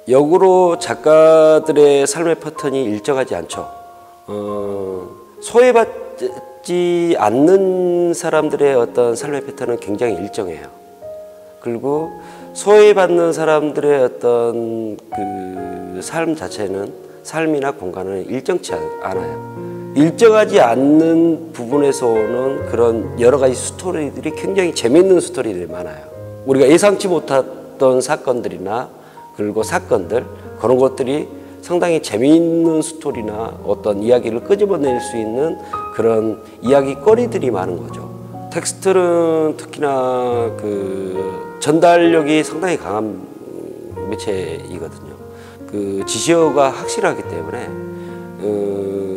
역으로 작가들의 삶의 패턴이 일정하지 않죠. 소외받지 않는 사람들의 어떤 삶의 패턴은 굉장히 일정해요. 그리고 소외받는 사람들의 어떤 그 삶 자체는, 삶이나 공간은 일정치 않아요. 일정하지 않는 부분에서 오는 그런 여러 가지 스토리들이 굉장히 재미있는 스토리들이 많아요. 우리가 예상치 못했던 사건들이나 그리고 사건들, 그런 것들이 상당히 재미있는 스토리나 어떤 이야기를 끄집어낼 수 있는 그런 이야기거리들이 많은 거죠. 텍스트는 특히나 그 전달력이 상당히 강한 매체이거든요. 그 지시어가 확실하기 때문에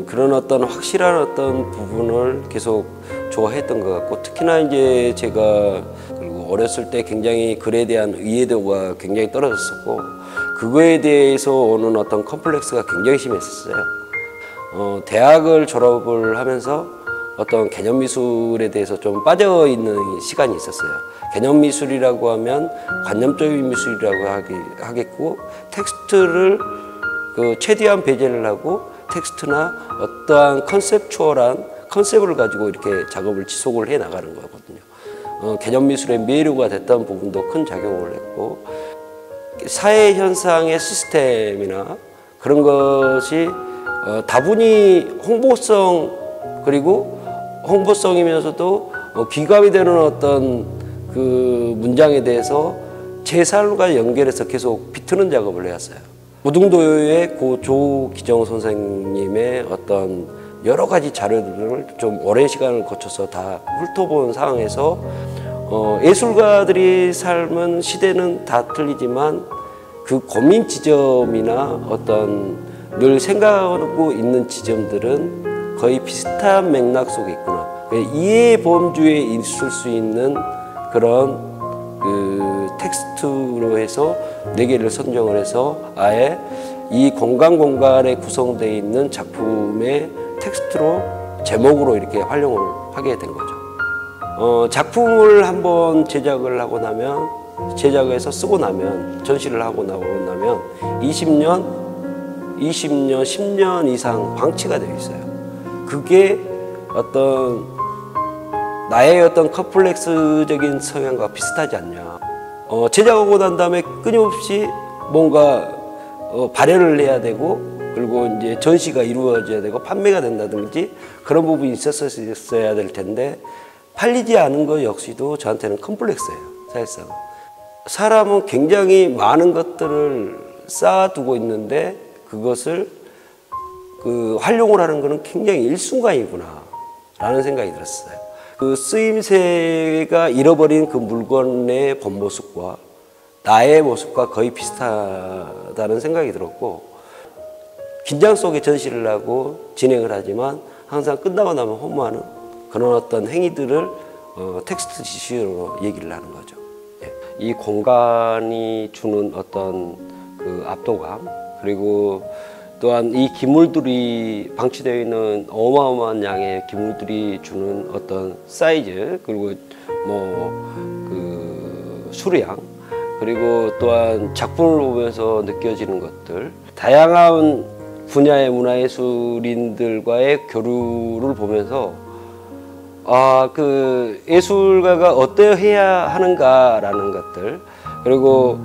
그런 어떤 확실한 어떤 부분을 계속 좋아했던 것 같고, 특히나 이제 제가 그리고 어렸을 때 굉장히 글에 대한 이해도가 굉장히 떨어졌었고, 그거에 대해서 오는 어떤 컴플렉스가 굉장히 심했었어요. 대학을 졸업을 하면서 어떤 개념 미술에 대해서 좀 빠져 있는 시간이 있었어요. 개념 미술이라고 하면 관념적인 미술이라고 하겠고, 텍스트를 그 최대한 배제를 하고 텍스트나 어떠한 컨셉추얼한 컨셉을 가지고 이렇게 작업을 지속을 해 나가는 거거든요. 개념 미술의 매료가 됐던 부분도 큰 작용을 했고, 사회 현상의 시스템이나 그런 것이 다분히 홍보성, 그리고 홍보성이면서도 귀감이 되는 어떤 그 문장에 대해서 제 삶과 연결해서 계속 비트는 작업을 해왔어요. 우등도의 고 조기정 선생님의 어떤 여러 가지 자료들을 좀 오랜 시간을 거쳐서 다 훑어본 상황에서 예술가들이 삶은 시대는 다 틀리지만 그 고민 지점이나 어떤 늘 생각하고 있는 지점들은 거의 비슷한 맥락 속에 있구나. 이해 범주에 있을 수 있는 그런 그 텍스트로 해서 4개를 선정을 해서 아예 이 공간에 구성되어 있는 작품의 텍스트로 제목으로 이렇게 활용을 하게 된 거죠. 작품을 한번 제작을 하고 나면, 제작해서 쓰고 나면, 전시를 하고 나오고 나면 20년, 10년 이상 방치가 되어 있어요. 그게 어떤 나의 어떤 컴플렉스적인 성향과 비슷하지 않냐. 제작하고 난 다음에 끊임없이 뭔가 발현을 해야 되고, 그리고 이제 전시가 이루어져야 되고 판매가 된다든지 그런 부분이 있었어야 될 텐데, 팔리지 않은 것 역시도 저한테는 컴플렉스예요. 사실상 사람은 굉장히 많은 것들을 쌓아두고 있는데 그것을 그 활용을 하는 것은 굉장히 일순간이구나 라는 생각이 들었어요. 그 쓰임새가 잃어버린 그 물건의 본 모습과 나의 모습과 거의 비슷하다는 생각이 들었고, 긴장 속에 전시를 하고 진행을 하지만 항상 끝나고 나면 허무하는 그런 어떤 행위들을 텍스트 지시로 얘기를 하는 거죠. 이 공간이 주는 어떤 그 압도감, 그리고 또한 이 기물들이 방치되어 있는 어마어마한 양의 기물들이 주는 어떤 사이즈, 그리고 그 수량, 그리고 또한 작품을 보면서 느껴지는 것들, 다양한 분야의 문화예술인들과의 교류를 보면서 그 예술가가 어떠해야 하는가라는 것들, 그리고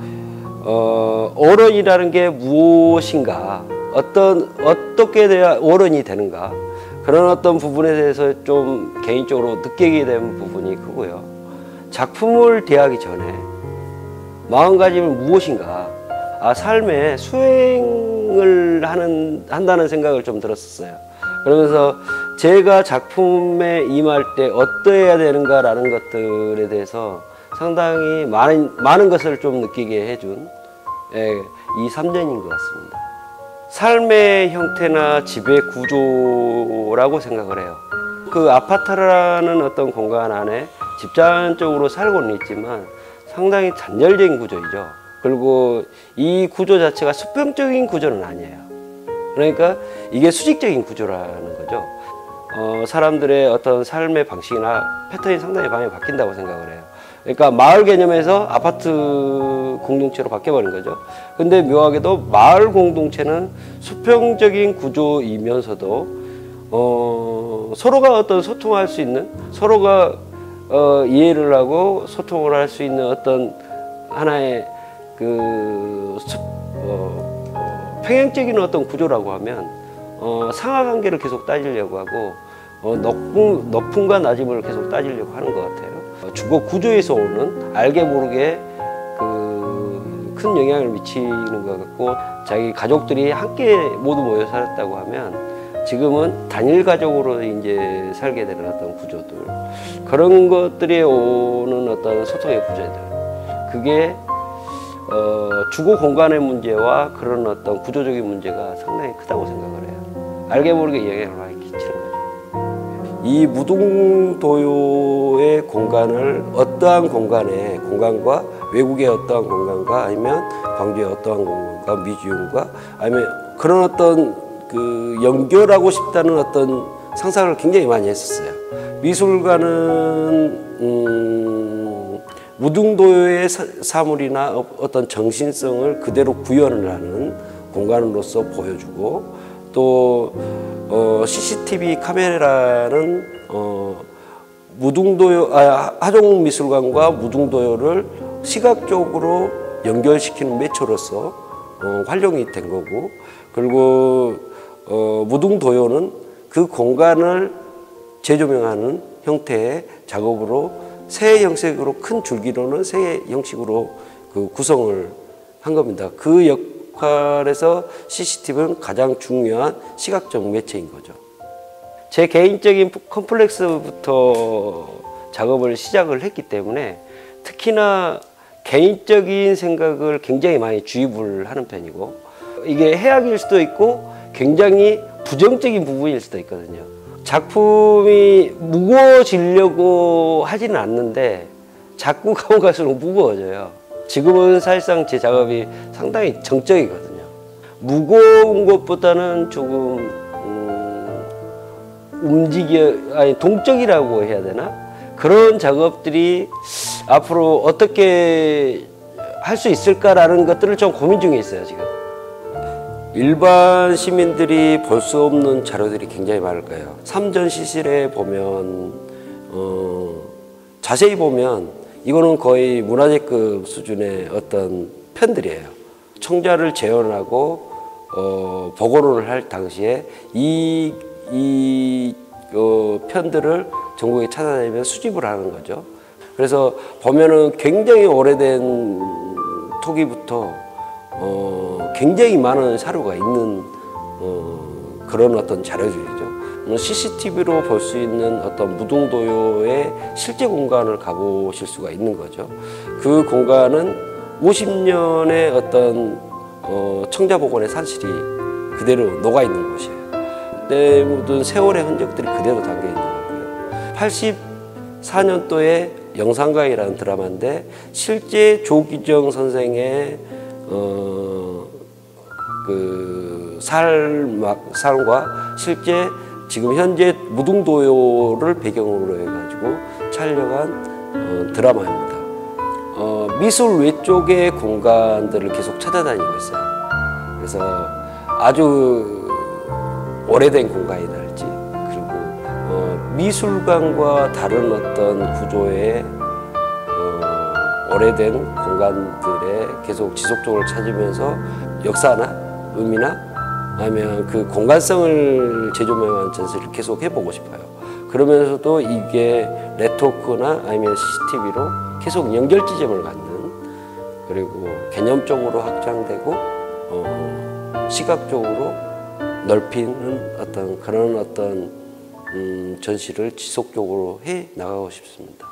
어른이라는 게 무엇인가, 어떻게 돼야 어른이 되는가, 그런 어떤 부분에 대해서 좀 개인적으로 느끼게 된 부분이 크고요. 작품을 대하기 전에 마음가짐은 무엇인가, 삶에 수행을 한다는 생각을 좀 들었었어요. 그러면서 제가 작품에 임할 때 어떠해야 되는가라는 것들에 대해서 상당히 많은 것을 좀 느끼게 해준 이 3년인 것 같습니다. 삶의 형태나 지배 구조라고 생각을 해요. 그 아파트라는 어떤 공간 안에 집단적으로 살고는 있지만 상당히 단절적인 구조이죠. 그리고 이 구조 자체가 수평적인 구조는 아니에요. 그러니까 이게 수직적인 구조라는 거죠. 사람들의 어떤 삶의 방식이나 패턴이 상당히 많이 바뀐다고 생각을 해요. 그러니까 마을 개념에서 아파트 공동체로 바뀌어버린 거죠. 근데 묘하게도 마을 공동체는 수평적인 구조이면서도 서로가 어떤 소통할 수 있는, 서로가 이해를 하고 소통을 할 수 있는 어떤 하나의 그 평행적인 어떤 구조라고 하면 상하관계를 계속 따지려고 하고 높음과 낮음을 계속 따지려고 하는 것 같아요. 주거 구조에서 오는 알게 모르게 큰 영향을 미치는 것 같고, 자기 가족들이 함께 모두 모여 살았다고 하면 지금은 단일 가족으로 이제 살게 되는 어떤 구조들, 그런 것들이 오는 어떤 소통의 구조들, 그게 주거 공간의 문제와 그런 어떤 구조적인 문제가 상당히 크다고 생각을 해요. 알게 모르게 영향을 많이 끼치는 거죠. 이 무등도요의 공간을 어떠한 공간과 외국의 어떠한 공간과 아니면 광주의 어떠한 공간과 미지움과 아니면 그런 어떤 그 연결하고 싶다는 어떤 상상을 굉장히 많이 했었어요. 미술가는 무등도요의 사물이나 어떤 정신성을 그대로 구현을 하는 공간으로서 보여주고, 또 CCTV 카메라는 하종미술관과 무등도요를 시각적으로 연결시키는 매초로서 활용이 된 거고, 그리고 무등도요는 그 공간을 재조명하는 형태의 작업으로 새 형식으로, 큰 줄기로는 새 형식으로 그 구성을 한 겁니다. 그 역할에서 CCTV는 가장 중요한 시각적 매체인 거죠. 제 개인적인 컴플렉스부터 작업을 시작을 했기 때문에 특히나 개인적인 생각을 굉장히 많이 주입을 하는 편이고, 이게 해악일 수도 있고 굉장히 부정적인 부분일 수도 있거든요. 작품이 무거워지려고 하지는 않는데 자꾸 가면 갈수록 무거워져요. 지금은 사실상 제 작업이 상당히 정적이거든요. 무거운 것보다는 조금 동적이라고 해야 되나? 그런 작업들이 앞으로 어떻게 할 수 있을까라는 것들을 좀 고민 중에 있어요, 지금. 일반 시민들이 볼 수 없는 자료들이 굉장히 많을 거예요. 삼전시실에 보면 자세히 보면 이거는 거의 문화재급 수준의 어떤 편들이에요. 청자를 재현하고 복원을 할 당시에 이 편들을 전국에 찾아다니면 수집을 하는 거죠. 그래서 보면은 굉장히 오래된 토기부터 굉장히 많은 사료가 있는 그런 어떤 자료들이죠. CCTV로 볼 수 있는 어떤 무등도요의 실제 공간을 가보실 수가 있는 거죠. 그 공간은 50년의 어떤 청자복원의 산실이 그대로 녹아 있는 곳이에요. 그때 묻은 세월의 흔적들이 그대로 담겨 있는 거고요. 84년도에 영산가이라는 드라마인데 실제 조기정 선생의 그 삶과 실제 지금 현재 무등도요를 배경으로 해가지고 촬영한 드라마입니다. 미술 외쪽의 공간들을 계속 찾아다니고 있어요. 그래서 아주 오래된 공간이랄지, 그리고 미술관과 다른 어떤 구조의 오래된 공간들에 계속 지속적으로 찾으면서 역사나 의미나 아니면 그 공간성을 재조명한 전시를 계속 해보고 싶어요. 그러면서도 이게 네트워크나 아니면 CCTV로 계속 연결 지점을 갖는, 그리고 개념적으로 확장되고 시각적으로 넓히는 어떤 그런 어떤 전시를 지속적으로 해 나가고 싶습니다.